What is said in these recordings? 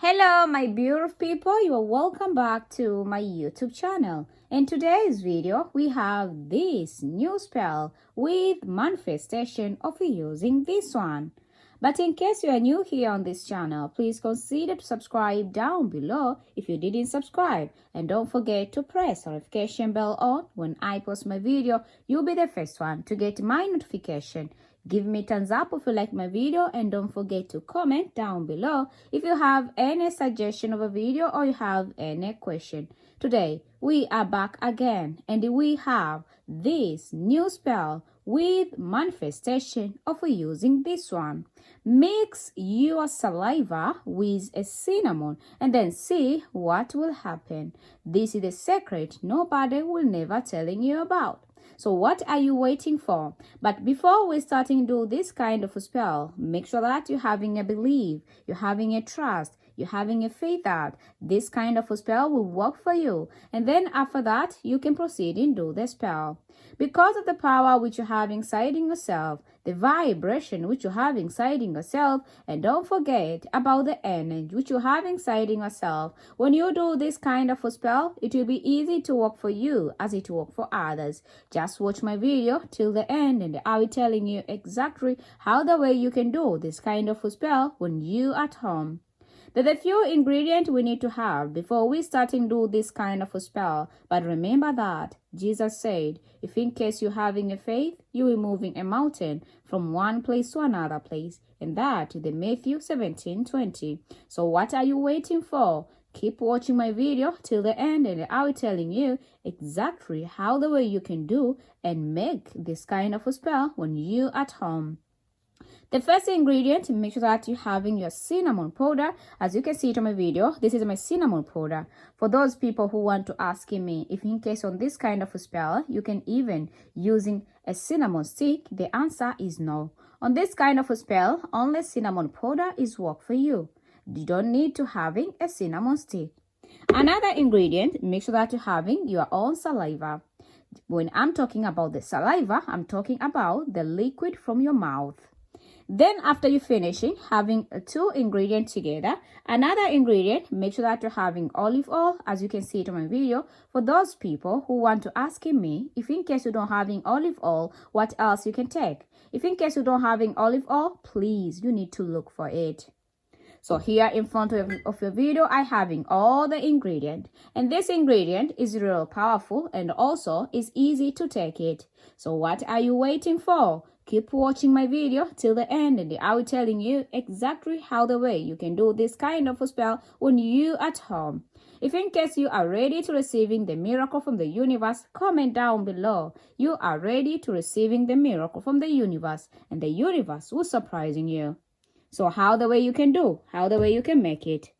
Hello my beautiful people, you are welcome back to my YouTube channel. In today's video we have this new spell with manifestation of using this one. But in case you are new here on this channel, please consider to subscribe down below if you didn't subscribe, and don't forget to press the notification bell on. When I post my video, you'll be the first one to get my notification. Give me thumbs up if you like my video, and don't forget to comment down below if you have any suggestion of a video or you have any question. Today we are back again and we have this new spell with manifestation of using this one. Mix your saliva with a cinnamon and then see what will happen. This is the secret nobody will never telling you about. So what are you waiting for? But before we starting do this kind of a spell, make sure that you're having a belief, you're having a trust, you're having a faith that this kind of a spell will work for you. And then after that, you can proceed and do the spell. Because of the power which you have inside in yourself, the vibration which you have inside in yourself, and don't forget about the energy which you have inside in yourself. When you do this kind of a spell, it will be easy to work for you as it work for others. Just watch my video till the end and I will telling you exactly how the way you can do this kind of a spell when you at home. There's a few ingredients we need to have before we starting do this kind of a spell. But remember that Jesus said, if in case you're having a faith, you will moving a mountain from one place to another place. And that is the Matthew 17:20. So what are you waiting for? Keep watching my video till the end and I will telling you exactly how the way you can do and make this kind of a spell when you at home. The first ingredient, make sure that you're having your cinnamon powder. As you can see it on my video, this is my cinnamon powder. For those people who want to ask me if in case on this kind of a spell, you can even using a cinnamon stick, the answer is no. On this kind of a spell, only cinnamon powder is work for you. You don't need to having a cinnamon stick. Another ingredient, make sure that you're having your own saliva. When I'm talking about the saliva, I'm talking about the liquid from your mouth. Then after you finishing having two ingredients together, another ingredient, make sure that you're having olive oil. As you can see it on my video, for those people who want to ask me if in case you don't having olive oil, what else you can take. If in case you don't having olive oil, please, you need to look for it. So here in front of your video, I having all the ingredient, and this ingredient is real powerful and also is easy to take it. So what are you waiting for? Keep watching my video till the end and I will telling you exactly how the way you can do this kind of a spell when you at home. If in case you are ready to receiving the miracle from the universe, comment down below. You are ready to receiving the miracle from the universe and the universe will surprising you. So how the way you can do, how the way you can make it.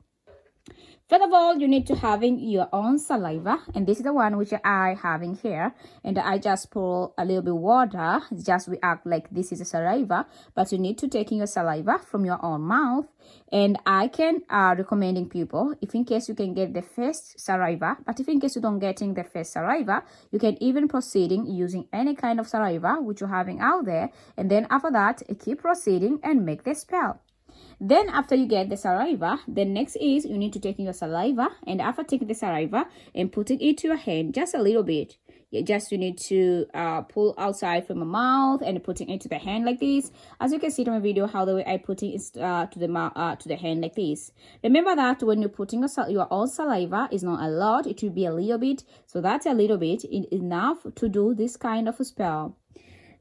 First of all, you need to having your own saliva, and this is the one which I having here, and I just pour a little bit water, just react like this is a saliva, but you need to taking your saliva from your own mouth. And I can recommending people, if in case you can get the first saliva, but if in case you don't getting the first saliva, you can even proceeding using any kind of saliva which you're having out there, and then after that keep proceeding and make the spell. Then after you get the saliva, the next is you need to take your saliva, and after taking the saliva and putting it to your hand just a little bit. You need to pull outside from the mouth and putting it to the hand like this. As you can see in my video, how the way I put it to the hand like this. Remember that when you're putting your own saliva is not a lot, it will be a little bit. So that's a little bit enough to do this kind of a spell.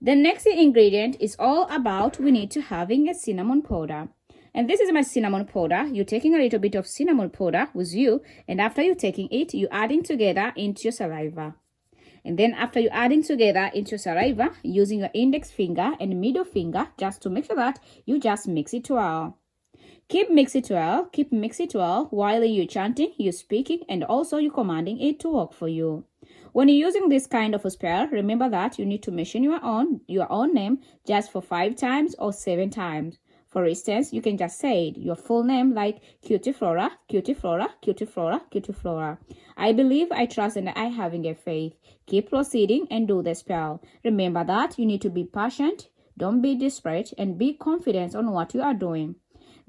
The next ingredient is all about we need to having a cinnamon powder. And this is my cinnamon powder. You're taking a little bit of cinnamon powder with you, and after you taking it, you're adding together into your saliva. And then after you adding together into your saliva, using your index finger and middle finger, just to make sure that you just mix it well. Keep mix it well, while you're chanting, you're speaking, and also you're commanding it to work for you. When you're using this kind of a spell, remember that you need to mention your own name just for 5 times or 7 times. For instance, you can just say it, your full name like Cutie Flora, Cutie Flora, Cutie Flora, Cutie Flora. I believe, I trust, and I having a faith. Keep proceeding and do the spell. Remember that you need to be patient, don't be desperate, and be confident on what you are doing.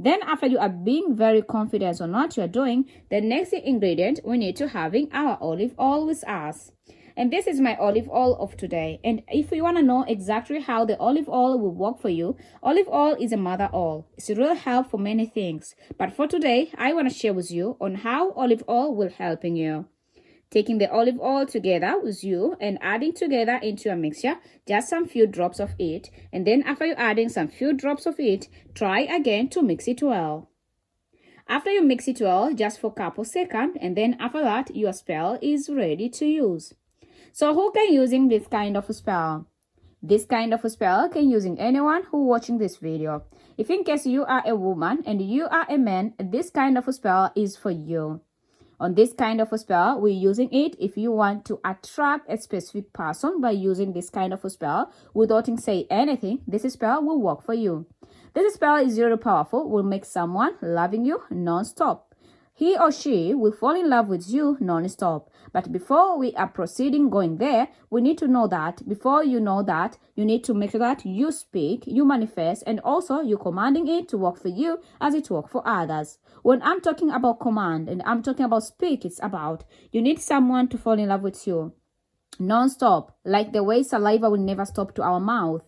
Then after you are being very confident on what you are doing, the next ingredient we need to having our olive oil with us. And this is my olive oil of today. And if you want to know exactly how the olive oil will work for you, olive oil is a mother oil. It's a real help for many things. But for today, I want to share with you on how olive oil will helping you. Taking the olive oil together with you and adding together into a mixture, just some few drops of it. And then after you adding some few drops of it, try again to mix it well. After you mix it well, just for a couple seconds, and then after that, your spell is ready to use. So who can using this kind of a spell? This kind of a spell can using anyone who watching this video. If in case you are a woman and you are a man, this kind of a spell is for you. On this kind of a spell, we're using it if you want to attract a specific person by using this kind of a spell without saying anything. This spell will work for you. This spell is very powerful, will make someone loving you non-stop. He or she will fall in love with you non-stop. But before we are proceeding going there, we need to know that before you know that, you need to make sure that you speak, you manifest, and also you're commanding it to work for you as it works for others. When I'm talking about command and I'm talking about speak, it's about you need someone to fall in love with you non-stop, like the way saliva will never stop to our mouth.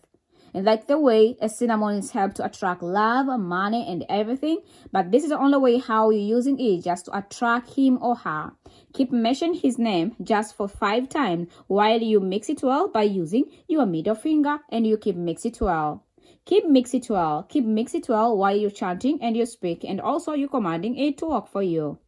And like the way a cinnamon is helped to attract love, money, and everything. But this is the only way how you're using it, just to attract him or her. Keep mentioning his name just for 5 times while you mix it well by using your middle finger, and you keep mix it well. Keep mix it well. Keep mix it well while you're chanting and you speak, and also you're commanding it to work for you.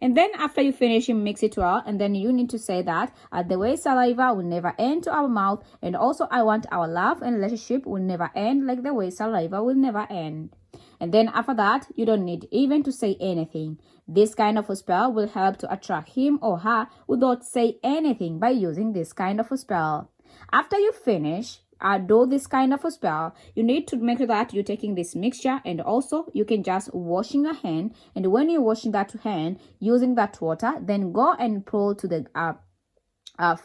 And then after you finish, you mix it well, and then you need to say that the way saliva will never end to our mouth, and also I want our love and relationship will never end like the way saliva will never end. And then after that, you don't need even to say anything. This kind of a spell will help to attract him or her without say anything by using this kind of a spell. After you finish, do this kind of a spell, you need to make sure that you're taking this mixture, and also you can just washing your hand, and when you're washing that hand using that water, then go and pour to the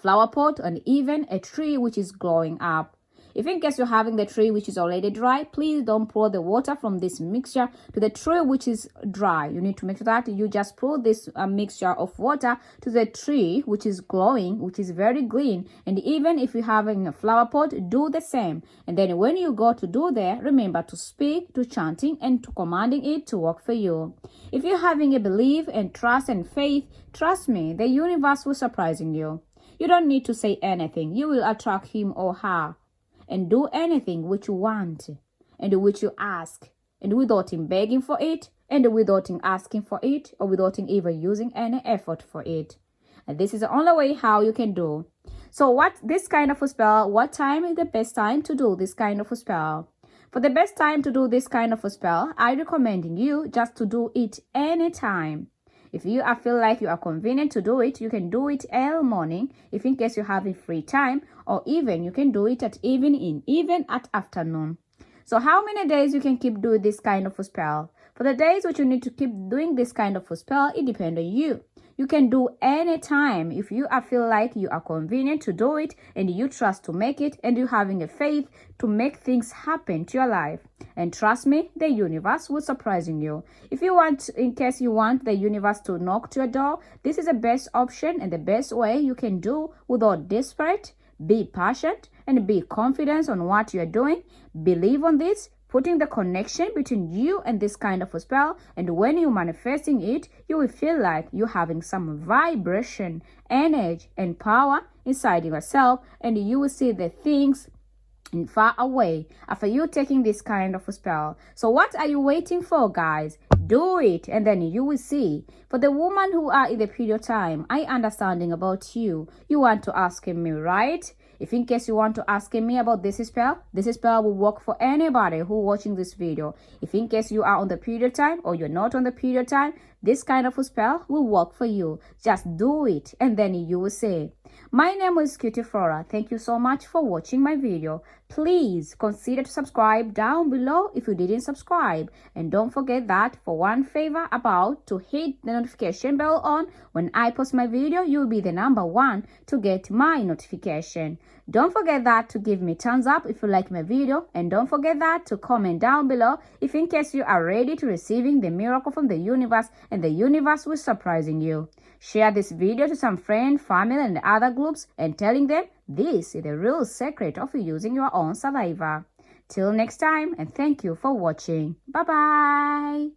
flower pot and even a tree which is growing up. If in case you're having the tree which is already dry, please don't pour the water from this mixture to the tree which is dry. You need to make sure that you just pour this mixture of water to the tree which is growing, which is very green. And even if you're having a flower pot, do the same. And then when you go to do there, remember to speak, to chanting, and to commanding it to work for you. If you're having a belief and trust and faith, trust me, the universe will surprising you. You don't need to say anything. You will attract him or her. And do anything which you want and which you ask, and without him begging for it, and without him asking for it, or without him even using any effort for it. And this is the only way how you can do. So what this kind of a spell, what time is the best time to do this kind of a spell? For the best time to do this kind of a spell, I recommending you just to do it anytime. If you feel like you are convenient to do it, you can do it early morning, if in case you have a free time, or even you can do it at evening, even at afternoon. So how many days you can keep doing this kind of a spell? For the days which you need to keep doing this kind of a spell, it depends on you. You can do any time if you feel like you are convenient to do it, and you trust to make it, and you having a faith to make things happen to your life. And trust me, the universe will surprising you. If you want, in case you want the universe to knock to your door, this is the best option and the best way you can do without desperate. Be patient and be confident on what you're doing. Believe on this, putting the connection between you and this kind of a spell, and when you're manifesting it, you will feel like you're having some vibration, energy, and power inside yourself, and you will see the things far away after you taking this kind of a spell. So what are you waiting for, guys? Do it, and then you will see. For the woman who are in the period time, I understanding about you. You want to ask me, right? If in case you want to ask me about this spell will work for anybody who watching this video. If in case you are on the period time or you're not on the period time, this kind of a spell will work for you. Just do it, and then you will say. My name is Cutie Flora. Thank you so much for watching my video. Please consider to subscribe down below if you didn't subscribe. And don't forget that for one favor about to hit the notification bell on. When I post my video, you'll be the number one to get my notification. Don't forget that to give me thumbs up if you like my video. And don't forget that to comment down below if in case you are ready to receiving the miracle from the universe and the universe will surprising you. Share this video to some friends, family and other groups and telling them this is the real secret of using your own saliva. Till next time, and thank you for watching. Bye-bye.